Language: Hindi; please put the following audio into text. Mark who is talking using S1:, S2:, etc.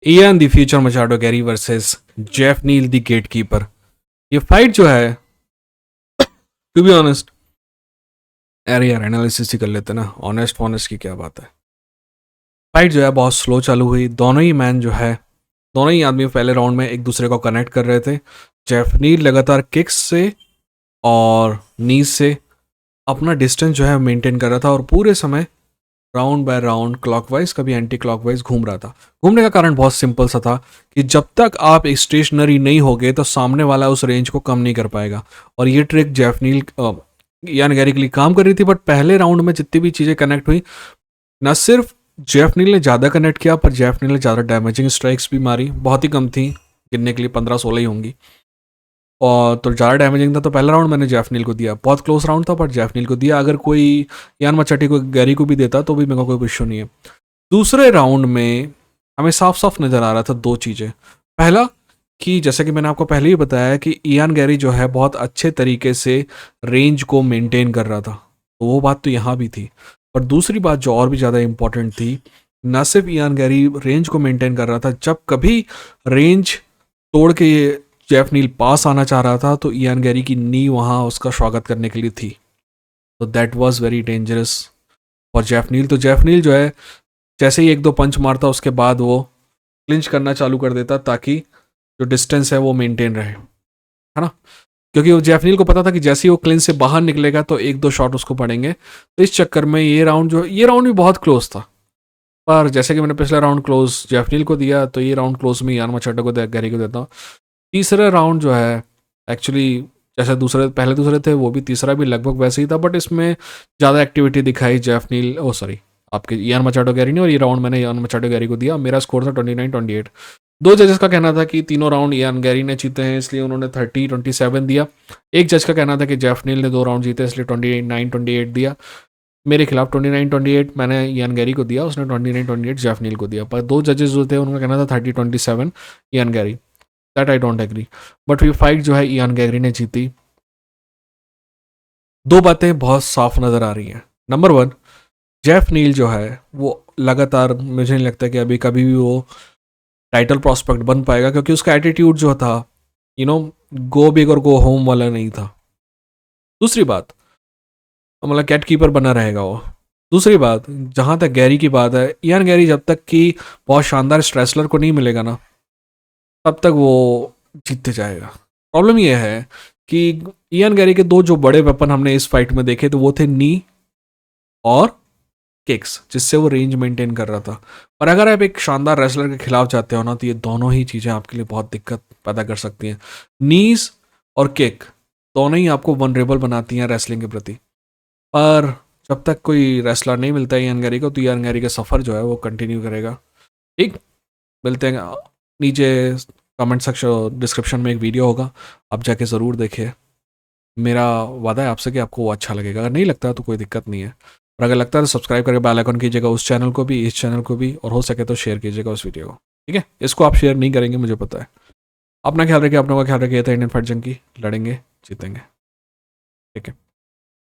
S1: Ian the future Machado Garry versus Geoff Neal the gatekeeper. ये फाइट जो है, टू बी ऑनेस्ट, अरे यार एनालिसिस ही कर लेते ना, ऑनेस्ट ऑनेस्ट की क्या बात है। फाइट जो है बहुत स्लो चालू हुई। दोनों ही मैन जो है, दोनों ही आदमी पहले राउंड में एक दूसरे को कनेक्ट कर रहे थे। जेफ नील लगातार किक्स से और नीज से अपना डिस्टेंस जो है मेंटेन कर रहा था और पूरे समय राउंड बाय राउंड क्लॉकवाइज कभी एंटी क्लॉकवाइज घूम रहा था। घूमने का कारण बहुत सिंपल सा था कि जब तक आप स्टेशनरी नहीं होगे तो सामने वाला उस रेंज को कम नहीं कर पाएगा। और ये ट्रिक जेफ नील यान गैरी के लिए काम कर रही थी। बट पहले राउंड में जितनी भी चीज़ें कनेक्ट हुई, न सिर्फ जेफ नील ने ज़्यादा कनेक्ट किया पर जेफ नील ने ज़्यादा डैमेजिंग स्ट्राइक्स भी मारी। बहुत ही कम थी, गिनने के लिए 15-16 ही होंगी। और तो ज़्यादा डैमेजिंग था तो पहला राउंड मैंने जेफ नील को दिया। बहुत क्लोज राउंड था पर जेफ नील को दिया। अगर कोई यान मचाटी को गैरी को भी देता तो भी मेरे को कोई इशू नहीं है। दूसरे राउंड में हमें साफ साफ नज़र आ रहा था दो चीज़ें। पहला कि जैसे कि मैंने आपको पहले ही बताया कि इयान गैरी जो है बहुत अच्छे तरीके से रेंज को मेंटेन कर रहा था, तो वो बात तो यहाँ भी थी। और दूसरी बात जो और भी ज़्यादा इंपॉर्टेंट थी, न सिर्फ इयान गैरी रेंज को मेंटेन कर रहा था, जब कभी रेंज तोड़ के जेफ नील पास आना चाह रहा था तो इयान गैरी की नी वहाँ उसका स्वागत करने के लिए थी। तो that was very dangerous for Jeff Neil. तो जेफ नील जो है जैसे ही एक दो पंच मारता उसके बाद वो क्लिंच करना चालू कर देता ताकि जो डिस्टेंस है वो मेंटेन रहे, है ना। क्योंकि वो जेफ नील को पता था कि जैसे ही वो क्लिंच से बाहर निकलेगा तो एक दो शॉट उसको पड़ेंगे। तो इस चक्कर में ये राउंड भी बहुत क्लोज था। पर जैसे कि मैंने पिछला राउंड क्लोज जेफ नील को दिया तो ये राउंड क्लोज में यान मचाटो को गैरी को देता हूँ। तीसरा राउंड जो है एक्चुअली जैसे पहले दूसरे थे वो भी तीसरा भी लगभग वैसे ही था। बट इसमें ज़्यादा एक्टिविटी दिखाई जेफ नील आपके यान मचाटो गैरी ने। और ये राउंड मैंने यान मचाटो गैरी को दिया। मेरा स्कोर था 29-28। दो जजेस का कहना था कि तीनों राउंड यान गैरी ने जीते हैं इसलिए उन्होंने 30-27 दिया। एक जज का कहना था कि जेफ नील ने दो राउंड जीते इसलिए 29-28 दिया। मेरे खिलाफ 29-28 मैंने यान गैरी को दिया, उसने 29-28 जेफ नील को दिया। पर दो जजेस जो थे उनका कहना था 30-27 Ian Garry. That I don't agree. But ये फाइट जो है इयान गैरी ने जीती। दो बातें बहुत साफ नज़र आ रही हैं। नंबर वन, जेफ नील जो है वो लगातार, मुझे नहीं लगता कि अभी कभी भी वो टाइटल प्रॉस्पेक्ट बन पाएगा क्योंकि उसका एटीट्यूड जो था गो बिग और गो होम वाला नहीं था। दूसरी बात, मतलब कैट कीपर बना रहेगा वो। दूसरी बात, जहाँ तक गैरी की बात है, इयान गैरी जब तक कि बहुत शानदार स्ट्रेसलर को नहीं मिलेगा ना तब तक वो जीतते जाएगा। प्रॉब्लम यह है कि इयान गैरी के दो जो बड़े वेपन हमने इस फाइट में देखे तो वो थे नी और किक्स, जिससे वो रेंज मेंटेन कर रहा था। पर अगर आप एक शानदार रेसलर के खिलाफ जाते हो ना तो ये दोनों ही चीज़ें आपके लिए बहुत दिक्कत पैदा कर सकती हैं। नीज और किक दोनों ही आपको वनरेबल बनाती हैं रेसलिंग के प्रति। पर जब तक कोई रेसलर नहीं मिलता है इयान गैरी को तो इयान गैरी का सफ़र जो है वो कंटिन्यू करेगा। ठीक, मिलते हैं नीचे कमेंट सेक्शन डिस्क्रिप्शन में एक वीडियो होगा, आप जाके ज़रूर देखिए। मेरा वादा है आपसे कि आपको वो अच्छा लगेगा। अगर नहीं लगता तो कोई दिक्कत नहीं है, और अगर लगता है तो सब्सक्राइब करके बेल आइकन कीजिएगा उस चैनल को भी, इस चैनल को भी, और हो सके तो शेयर कीजिएगा उस वीडियो को। ठीक है, इसको आप शेयर नहीं करेंगे मुझे पता है। अपना ख्याल रखिए, अपनों का ख्याल रखिए। था इंडियन फाइट जंकी, लड़ेंगे जीतेंगे। ठीक है।